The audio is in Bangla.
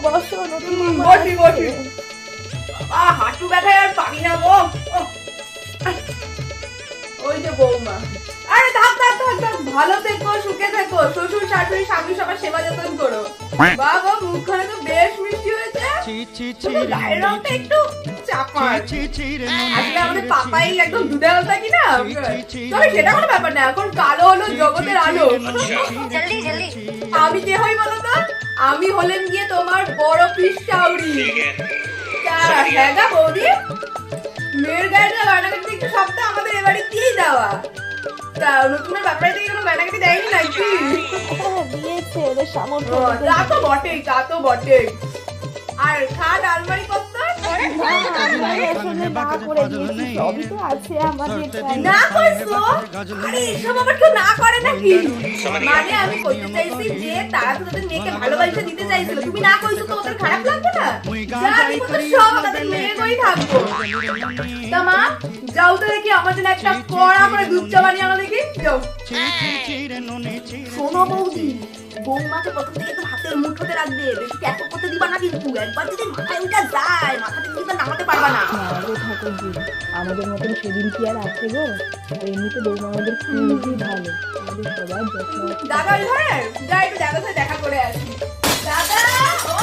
বসো নতুন মামা বসি বসি আসছে। হাঁটু ব্যথায় আর পারি না গো। ওই যে বৌমা। আরে থাক থাক থাক থাক, ভালো থেকো সুখে থেকো, শ্বশুর শাশুড়ি স্বামী সবার সেবা যত্ন করো। বাবা মুখখানে তো বেশ মিষ্টি হয়েছে, শুধু গায়ের রংটা একটু চাপা। আসলে আমাদের পাপাই একদম দুধাল থাকি না, তবে সেটা কোনো ব্যাপার না, এখন কালো হলো জগতের আলো। জলদি জলদি আমি কে হই বলো তো? আমি হলেন গিয়ে তোমার বড় পিসাউরি। হ্যাঁ গা বৌদি, মেয়ের গাড়িটা বানাকাটি একটু সপ্তাহ আমাদের এবারে দিয়েই দেওয়া। তা নতুনের ব্যাপারে থেকে কোনো বানাকাটি দেয়নি নাকি? হ্যাঁ, দিয়েছে ওদের সামর্থ্য ও, অনুযায়ী। তা তো বটেই, তা তো বটেই। আর খাট আলমারি কত? না, আমি আসলে না করে দিয়েছি, সবই তো আছে আমাদের কাছে। না করছো? আরে এসব আবার কেউ না করে নাকি? মানে আমি কইতে চাইছি যে তারা তো তাদের মেয়েকে ভালোবাসা দিতে চাইছিল, তুমি না কইছো তো ওদের খারাপ লাগবে না? যা দিব তো সব আমাদের মেয়ে কই থাকবো। তা মা যাও তো দেখি আমার জন্য একটা কড়া করে দুধ চা বানিয়ে আনো দেখি, যাও। শোনো বৌদি, বৌমাকে প্রথম থেকে তো হাতের মুঠোতে রাখবে, বেশি ক্যাপ করতে দিবা না কিন্তু, একবার যদি মাথায় উঠা যায় মাথাতে কিন্তু নামাতে পারবা না। না গো ঠাকুরজি, আমাদের মতন সেদিন কি আর আছে গো? এমনিতে বৌমা আমাদের খুবই ভালো, আমাদের সবার যত্ন। দাদা ওই ঘরে যা, একটু দাদার সাথে দেখা করে আসি। দাদা ও